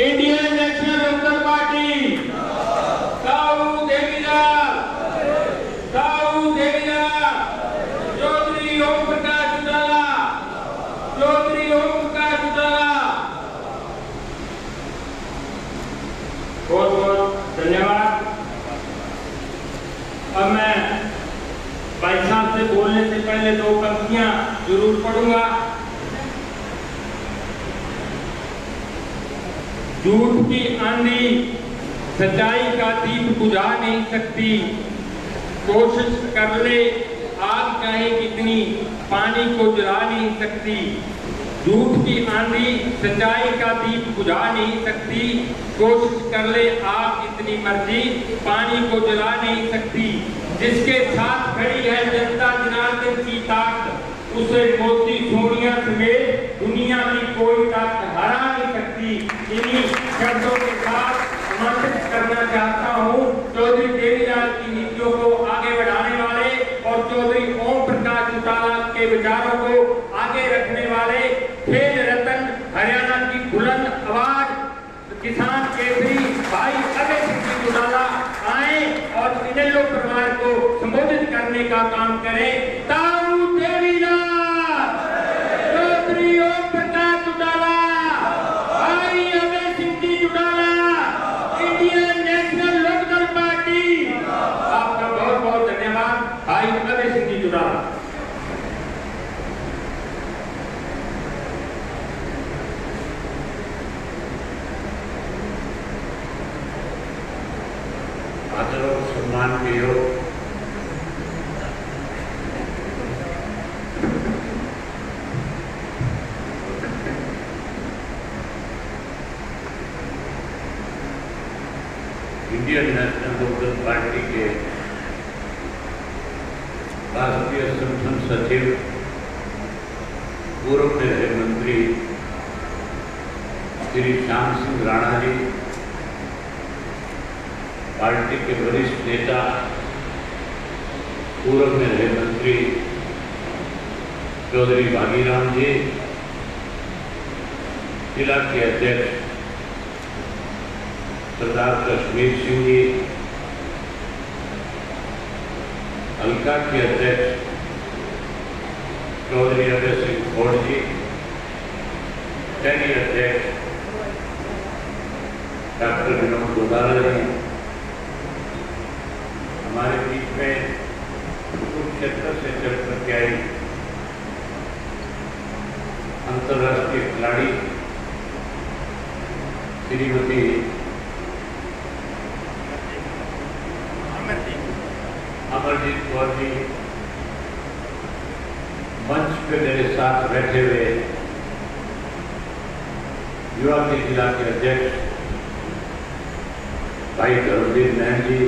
Indian National Lokdal party साहू देवीलाल चौधरी ओम प्रकाश चौटाला बहुत बहुत धन्यवाद। अब मैं भाई साहब से बोलने से पहले दो पंक्तियां जरूर पढ़ूंगा। झूठ की आंधी सच्चाई का दीप बुझा नहीं सकती, कोशिश कर ले आग चाहे कितनी पानी को जला नहीं सकती। झूठ की आंधी सच्चाई का दीप बुझा नहीं सकती, कोशिश कर ले आग इतनी मर्जी पानी को जला नहीं सकती। जिसके साथ खड़ी है जनता जनार्दन की ताकत, उसे मोदी सोनिया समेत दुनिया की कोई ताकत हरा नहीं सकती। इन्हीं शब्दों के साथ आमंत्रित करना चाहता हूँ चौधरी देवीलाल की नीतियों को आगे बढ़ाने वाले और चौधरी ओम प्रकाश चौटाला के विचारों को आगे रखने वाले खेल रत्न हरियाणा की बुलंद आवाज किसान केसरी भाई अभय सिंह चौटाला आए और इनेलो परिवार को संबोधित करने का काम करें। ताऊ देवीलाल, चौधरी ओम प्रकाश चौटाला, भाई Abhay Singh Chautala, Indian National Lokdal party. आपका बहुत बहुत धन्यवाद भाई अभय सिंह चौटाला। आदर और सम्मान के योग इंडियन नेशनल लोकदल पार्टी के राष्ट्रीय संगठन सचिव पूर्व गृह मंत्री श्री श्याम सिंह राणा जी, पार्टी के वरिष्ठ नेता पूर्व में रहे मंत्री चौधरी भागीराम जी, जिला के अध्यक्ष सरदार कश्मीर सिंह जी, हल्का के अध्यक्ष चौधरी अभय सिंह खोड़ जी, शहरी अध्यक्ष डॉक्टर विनोद गोदारा जी, हमारे बीच में कुरुक्षेत्र से चल करके आई अंतर्राष्ट्रीय खिलाड़ी श्रीमती अमरजीत कौर जी, मंच पे मेरे साथ बैठे हुए युवा के जिला के अध्यक्ष भाई धर्मवीर नैन जी,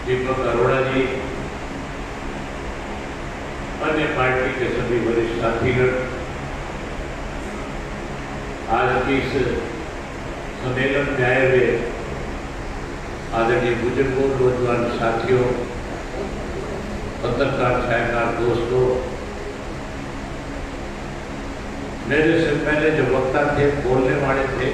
दीपक अरोड़ा जी, अन्य पार्टी के सभी वरिष्ठ साथीगण, आज की इस सम्मेलन में आए हुए आदरणीय बुजुर्गों, नौजवान साथियों, पत्रकार छायाकार दोस्तों, मेरे से पहले जो वक्ता थे, बोलने वाले थे,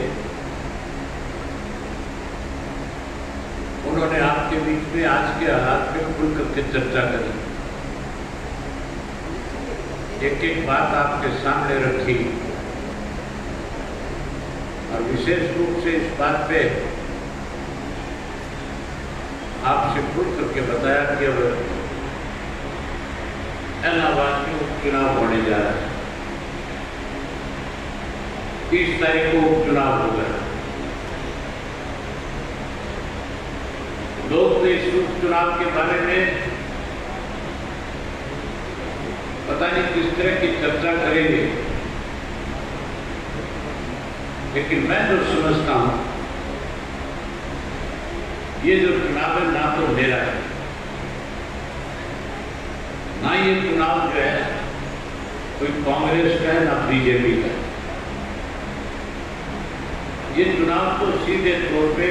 उन्होंने आपके बीच में आज के हालात पे खुल करके चर्चा करी, एक एक बात आपके सामने रखी और विशेष रूप से इस बात पे आपसे खुल करके बताया कि अब इलाहाबाद में उपचुनाव होने जा रहा है। 30 तारीख को उपचुनाव होगा। लोग तो इस उपचुनाव के बारे में पता नहीं किस तरह की चर्चा करेंगे, लेकिन मैं जो समझता हूं, ये जो चुनाव है ना तो मेरा है, ना ये चुनाव जो है कोई कांग्रेस का है, ना बीजेपी का। ये चुनाव तो सीधे तौर पे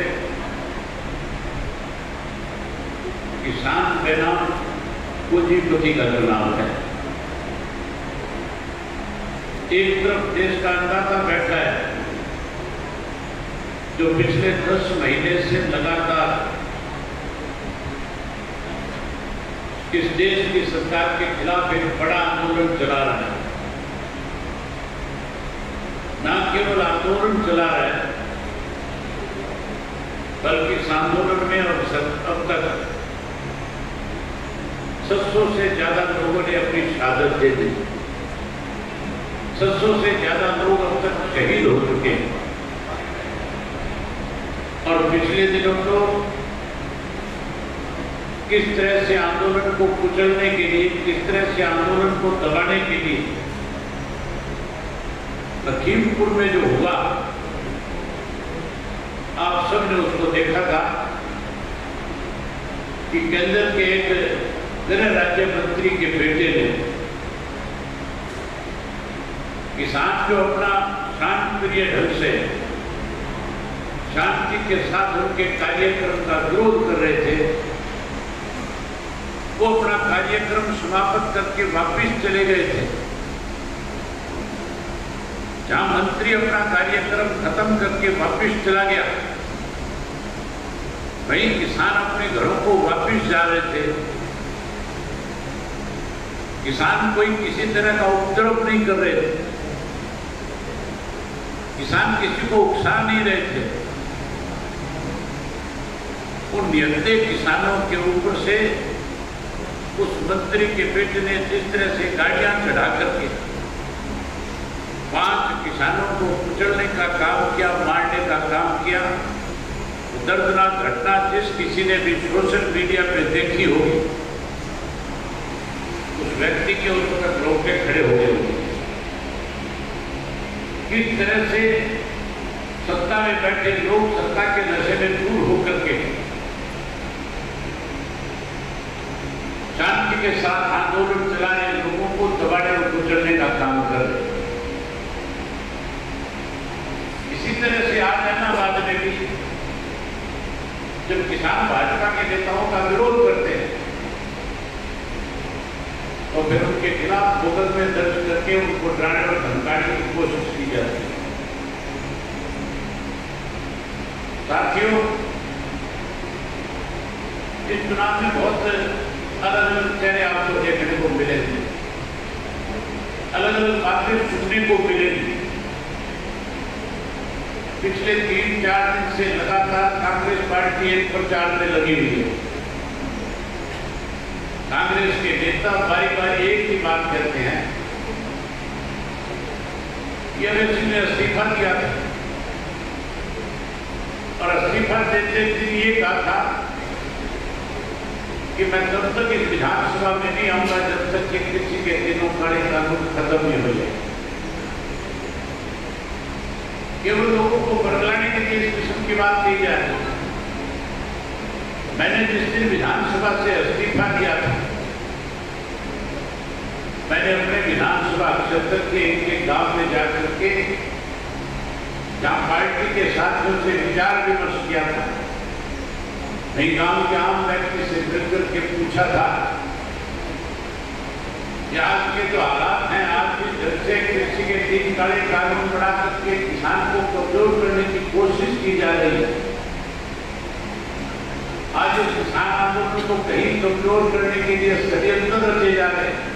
किसान बेनाम पूंजीपति का चुनाव है। एक तरफ देश का अन्नदाता बैठा है जो पिछले 10 महीने से लगातार इस देश की सरकार के खिलाफ एक बड़ा आंदोलन चला रहा है। न केवल आंदोलन चला रहा है, बल्कि इस आंदोलन में अब तक 700 से ज्यादा लोगों ने अपनी शहादत दे दी। 700 से ज्यादा लोग अब तक शहीद हो चुके हैं। और पिछले दिनों तो किस तरह से आंदोलन को कुचलने के लिए, किस तरह से आंदोलन को दबाने के लिए लखीमपुर में जो हुआ, आप सबने उसको देखा था कि केंद्र के एक गृह राज्य मंत्री के बेटे ने किसान जो अपना शांतिप्रिय ढंग से शांति के साथ उनके कार्यक्रम का विरोध कर रहे थे, वो अपना कार्यक्रम समाप्त करके वापस चले गए थे। जहां मंत्री अपना कार्यक्रम खत्म करके वापस चला गया, वहीं किसान अपने घरों को वापस जा रहे थे। किसान कोई किसी तरह का उपद्रव नहीं कर रहे थे, किसान किसी को उकसा नहीं रहे थे। उन निहत्थे किसानों के ऊपर से उस मंत्री के बेटे ने जिस तरह से गाड़ियां चढ़ा करके 5 किसानों को कुचलने का काम किया, मारने का काम किया, दर्दनाक घटना जिस किसी ने भी सोशल मीडिया पे देखी होगी, उस व्यक्ति के उस वक्त रोके खड़े हो गए होंगे। किस तरह से सत्ता में बैठे लोग सत्ता के नशे में दूर होकर के शांति के साथ आंदोलन चलाने, लोगों को दबाने और कुचलने का काम कर रहे। इसी तरह से आज अहमदाबाद में भी जब किसान भाजपा के नेताओं का विरोध करते हैं तो फिर उनके खिलाफ मुकदमे दर्ज करके उनको डराने और धमकाने की कोशिश की जाती है। साथियों, इस चुनाव में बहुत अलग अलग चेहरे आपको देखने को मिलेंगे, अलग अलग बातें सुनने को मिलेंगी। पिछले 3-4 दिन से लगातार कांग्रेस पार्टी एक प्रचार में लगी हुई है। कांग्रेस के नेता बारी बारी एक ही बात कहते हैं कि अभय सिंह ने इस्तीफा दिया था और इस्तीफा देते दिन ये कहा था कि मैं तब तक इस विधानसभा में नहीं आऊंगा जब तक कि किसी के दिनों काले कानून खत्म नहीं हो जाए। केवल लोगों को बरगलाने के लिए इस किस्म की बात की जाए। मैंने जिस दिन विधानसभा से इस्तीफा दिया था, मैंने अपने विधानसभा क्षेत्र के एक गांव में जाकर के जहां पार्टी के साथियों से विचार विमर्श किया था, नहीं गांव के आम व्यक्ति से मिलकर के पूछा था कि आज के जो हालात हैं, आज भी जब से कृषि के 3 काले कानून बना करके किसान को कमजोर करने की कोशिश की जा रही है। आज इस किसान आंदोलन को कहीं कमजोर करने के लिए षड्यंत्र रचे जा रहे हैं।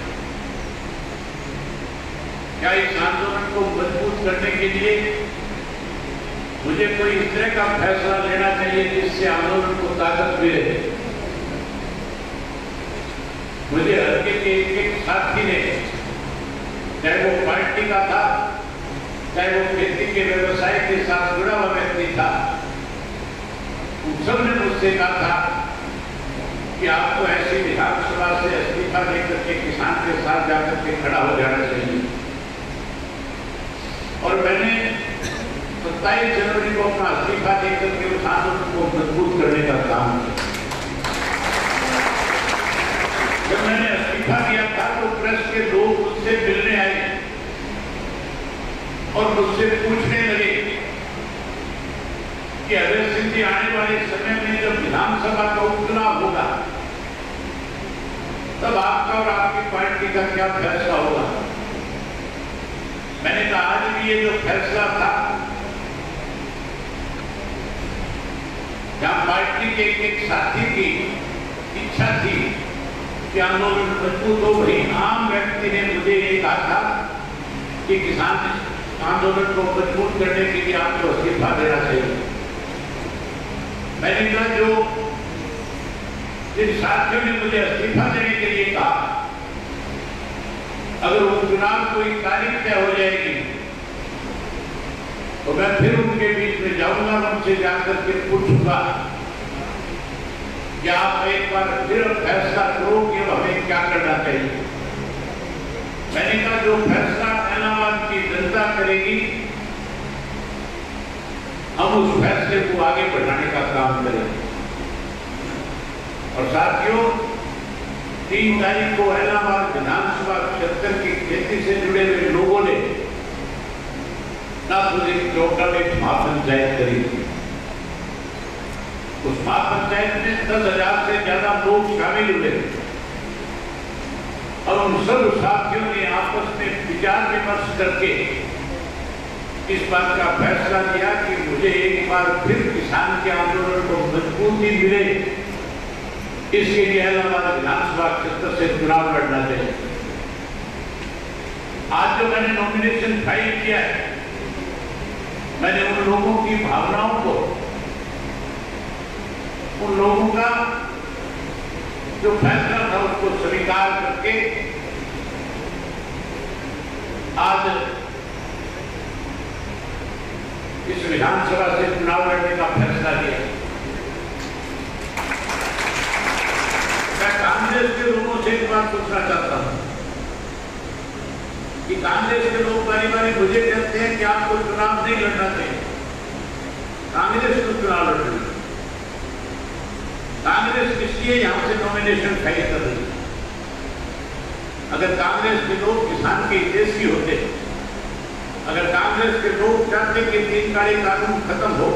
क्या इस आंदोलन को मजबूत करने के लिए मुझे कोई इस तरह का फैसला लेना चाहिए जिससे आंदोलन को ताकत मिले? मुझे हल्के के एक साथी ने, चाहे वो पार्टी का था, चाहे वो खेती के व्यवसाय के साथ जुड़ा हुआ व्यक्ति था, उन सब ने मुझसे कहा था कि आपको ऐसी विधानसभा से इस्तीफा देकर के किसान के साथ जाकर के खड़ा हो जाना चाहिए। और मैंने 27 जनवरी को अपना इस्तीफा देकर के उस आंदोलन को मजबूत करने का काम किया। जब मैंने इस्तीफा दिया था तो प्रेस के लोग मुझसे मिलने आए और मुझसे पूछने लगे कि अभय सिंह जी, आने वाले समय में जब विधानसभा का उपचुनाव होगा तब आपका और आपकी पार्टी का क्या फैसला होगा? मैंने कहा आज भी ये जो फैसला था, जहां पार्टी के एक साथी की इच्छा थी कि आंदोलन मजबूत हो, वही आम व्यक्ति ने मुझे ये कहा था कि किसान आंदोलन को मजबूत करने के लिए आपको इस्तीफा देना चाहिए। मैंने कहा जो जिन साथियों ने मुझे इस्तीफा देने के लिए कहा, अगर उपचुनाव कोई तारीख तय हो जाएगी तो मैं फिर उनके बीच में जाऊंगा, उनसे जाकर के पूछूंगा कि आप एक बार फिर फैसला करो कि हमें क्या करना चाहिए। मैंने कहा जो फैसला इलाहाबाद की जनता करेगी, हम उस फैसले को आगे बढ़ाने का काम करेंगे। और साथियों, 3 तारीख को इलाहाबाद विधानसभा क्षेत्र की खेती से जुड़े हुए लोगों ने नाथुजी चौका में महापंचायत करी थी। उस महापंचायत में 10,000 से ज्यादा लोग शामिल हुए और उन सब साथियों ने आपस में विचार विमर्श करके इस बात का फैसला किया कि मुझे एक बार फिर किसान के आंदोलन को मजबूती मिले, इसके लिए इलाहाबाद विधानसभा क्षेत्र से चुनाव लड़ना चाहिए। आज जो मैंने नॉमिनेशन फाइल किया है, मैंने उन लोगों की भावनाओं को, उन लोगों का जो फैसला था उसको स्वीकार करके आज इस विधानसभा से चुनाव लड़ने का फैसला लिया। मैं कांग्रेस के लोगों से एक बात पूछना चाहता हूं कि कांग्रेस के लोग बारी बारी मुझे कहते हैं कि आपको चुनाव नहीं लड़ना चाहिए। कांग्रेस को चुनाव लड़ना, कांग्रेस इसलिए यहां से नॉमिनेशन फाइल कर रही है। अगर कांग्रेस के लोग किसान के हितैषी होते, अगर कांग्रेस के लोग चाहते कि 3 काले कानून खत्म हो,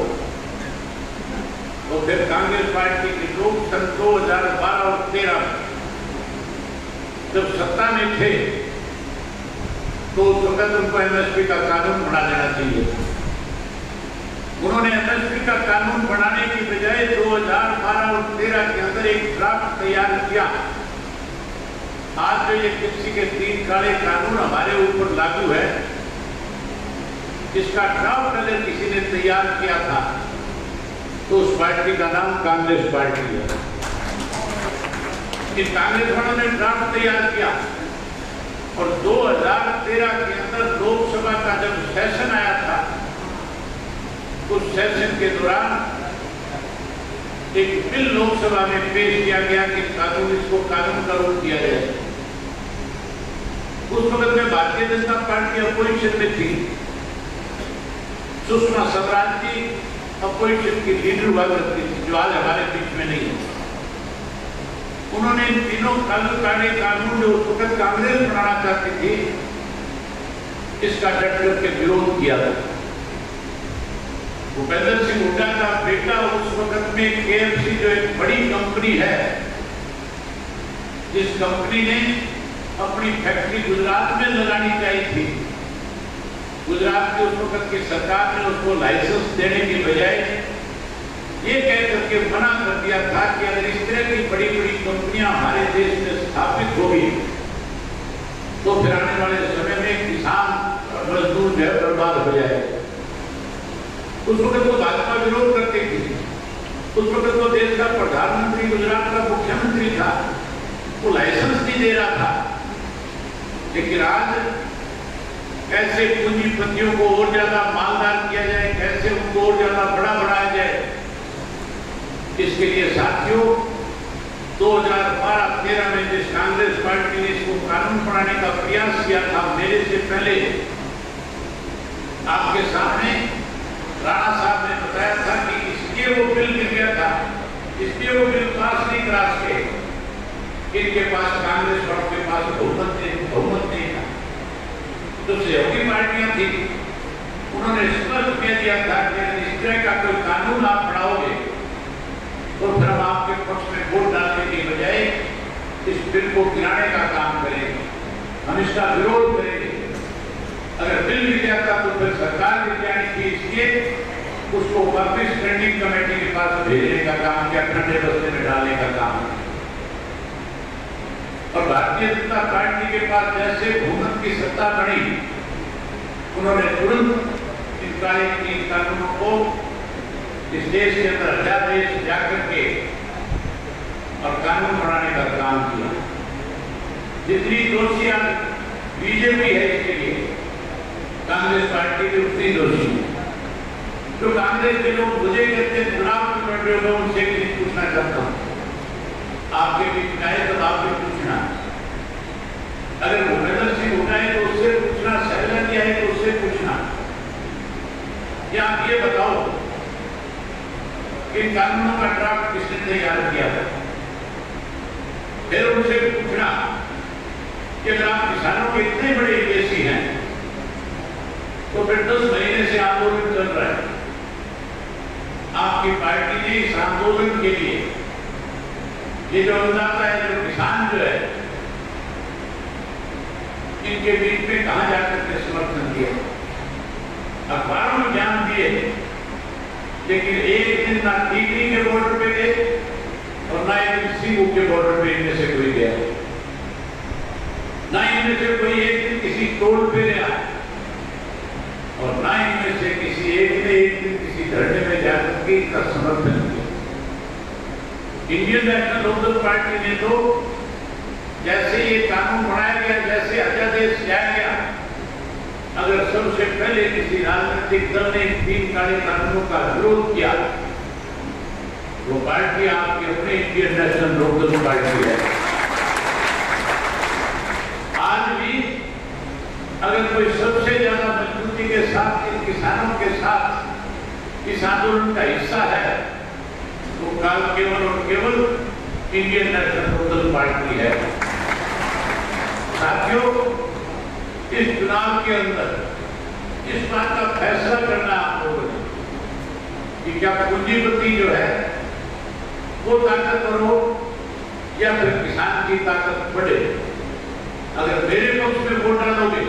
तो फिर कांग्रेस पार्टी के लोग सन 2012 और 13 जब सत्ता में थे तो उस वक्त उनको एमएसपी का कानून बना देना चाहिए। उन्होंने एमएसपी का कानून बनाने की बजाय 2012 और 13 के अंदर एक ड्राफ्ट तैयार किया। आज जो ये कृषि के 3 काले कानून हमारे ऊपर लागू है, इसका ड्राफ्ट अगर किसी ने तैयार किया था तो उस पार्टी का नाम कांग्रेस पार्टी है। इस कांग्रेस वालों ने ड्राफ्ट तैयार किया और 2013 के अंदर लोकसभा का जब सेशन आया था, उस सेशन के दौरान एक बिल लोकसभा में पेश किया गया कि कानून, इसको कानून का रूप दिया जाए। उस वक्त में भारतीय जनता पार्टी अपोजिशन में थी, सुषमा स्वराज जी अपोजिशन की लीडर हुआ करती थी, जो आज हमारे बीच में नहीं है। उन्होंने इन तीनों काले कानून जो उस वक्त कांग्रेस बनाना चाहती थी, इसका डट करके विरोध किया था। भूपेंद्र सिंह हुड्डा का बेटा उस वक्त में केएफसी जो एक बड़ी कंपनी है, जिस कंपनी ने अपनी फैक्ट्री गुजरात में लगानी चाहिए थी, गुजरात की उस वक्त की सरकार ने उसको लाइसेंस देने की बजाय ये कह करके मना कर दिया था कि अगर इस तरह की बड़ी बड़ी कंपनियां हमारे देश में स्थापित होगी तो फिर आने वाले समय में किसान और मजदूर जो है बर्बाद हो जाए। उस वक्त वो भाजपा विरोध करती थी, उस वक्त वो देश का प्रधानमंत्री, गुजरात का मुख्यमंत्री था, वो लाइसेंस नहीं दे रहा था। लेकिन आज कैसे पूंजीपतियों को और ज्यादा मालदार किया जाए, कैसे उनको और ज्यादा बड़ा बनाया जाए, इसके लिए साथियों 2012-13 में जिस कांग्रेस पार्टी ने इसको कानून बनाने का प्रयास किया था, मेरे से पहले आपके सामने राणा साहब ने बताया था कि इसलिए वो बिल गिर गया था, इसलिए वो बिल पास नहीं करा सके, इनके पास, कांग्रेस वालों के पास बहुमत नहीं था। जो सहयोगी पार्टियां थी, उन्होंने स्पष्ट कह दिया था कि अगर इस तरह का कोई कानून आप बढ़ाओगे तो फिर हम आपके पक्ष में वोट डालने की बजाय इस बिल को गिराने का काम करेंगे, हम इसका विरोध करेंगे। अगर मिल भी जाता तो फिर सरकार भी जानी थी, इसलिए उसको वापिस स्टैंडिंग कमेटी के पास भेजने का काम किया, ठंडे बस्ते में डालने का काम। और भारतीय जनता पार्टी के पास जैसे हुकूमत की सत्ता बनी, उन्होंने तुरंत इन कानूनों को इस देश के अंदर अध्यादेश जाकर के और कानून बनाने का काम किया। जितनी दोषी बीजेपी है इसके लिए, कांग्रेस पार्टी भी उतनी दोषी है। जो कांग्रेस के लोग मुझे कहते हैं चुनाव में लड़ रहे हो, उनसे भी पूछना चाहता हूँ, आपके बीच आए तो आप भी पूछना। अगर भूपेंद्र सिंह उठाए तो उससे पूछना, सहला जी आए तो उससे पूछना। या आप ये बताओ कि कानूनों का ड्राफ्ट किसने तैयार किया था? फिर उनसे पूछना कि अगर आप किसानों के इतने बड़े हितैषी हैं तो फिर 10 महीने से आंदोलन चल रहा है। आपकी पार्टी ने इस आंदोलन के लिए ये जो अंदाजा है, जो किसान जो है, इनके बीच में कहां जाकर के समर्थन दिया? अखबारों में ध्यान दिए, लेकिन एक दिन ना टीकरी के बॉर्डर पे गए और ना एक दिन सीबू के बॉर्डर पे इनमें से कोई गया, ना इनमें से कोई एक दिन किसी टोल पे गया, और ना इनमें से किसी एक ने एक दिन किसी धरने में जाकर के इसका समर्थन किया। इंडियन नेशनल लोकदल पार्टी ने तो जैसे ये कानून बनाया गया, जैसे अध्यादेश लाया गया, अगर सबसे पहले किसी राजनीतिक दल ने 3 काले कानूनों का विरोध किया, वो पार्टी आपकी अपनी इंडियन नेशनल लोकदल पार्टी है। आज भी अगर कोई सबसे ज्यादा मजबूती के साथ इन किसानों के साथ इस आंदोलन का हिस्सा है, वो केवल और केवल इंडियन नेशनल लोकदल पार्टी है। साथियों, इस चुनाव के अंदर इस बात का फैसला करना आप लोगों ने कि क्या पूंजीपति जो है वो ताकतवर हो या फिर किसान की ताकत बढ़े। अगर मेरे पक्ष में वोट डालोगे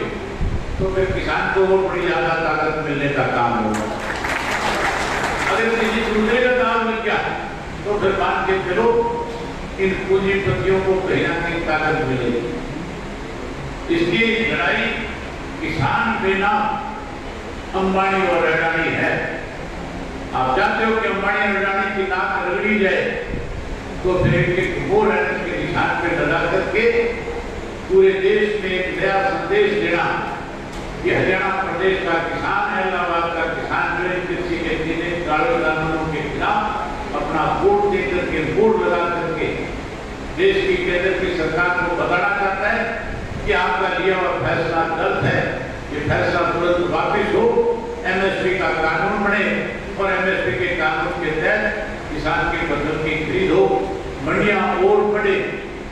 तो फिर किसान को और बड़ी ज्यादा ताकत मिलने का काम होगा। अगर किसी दूसरे का दाव मिल गया तो फिर मान के चलो इन पूंजीपतियों को कहीं ना कहीं ताकत मिलेगी। इसकी लड़ाई किसान बिना अंबानी और अडानी है। आप जानते हो कि अंबानी और अडानी की नाक रगड़ी जाए तो फिर एक वो रहने के निशान पे लगा करके पूरे देश में एक नया संदेश देना कि हरियाणा प्रदेश का किसान है, इलाहाबाद का किसान जो है कृषि के 3 काले कानूनों के खिलाफ अपना वोट देकर के वोट लगा करके देश की केंद्र की सरकार को बताना चाहता है कि आपका लिया हुआ फैसला गलत है, ये फैसला तुरंत वापिस हो, एमएसपी का कानून बने और एमएसपी के कानून के तहत किसान के फसल की खरीद हो, मंडियां और बढ़े,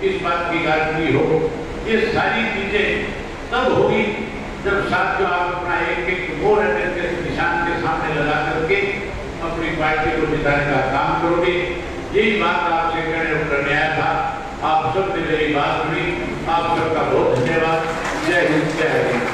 इस बात की गारंटी हो। ये सारी चीजें तब होगी जब साथियों आप अपना एक वोट किसान के सामने लगा करके अपनी पार्टी को जिताने का काम करोगे। यही बात आपसे करने आया था। आप सबने मेरी बात सुनी, आप सबका बहुत धन्यवाद। जय हिंद, जय हिंद।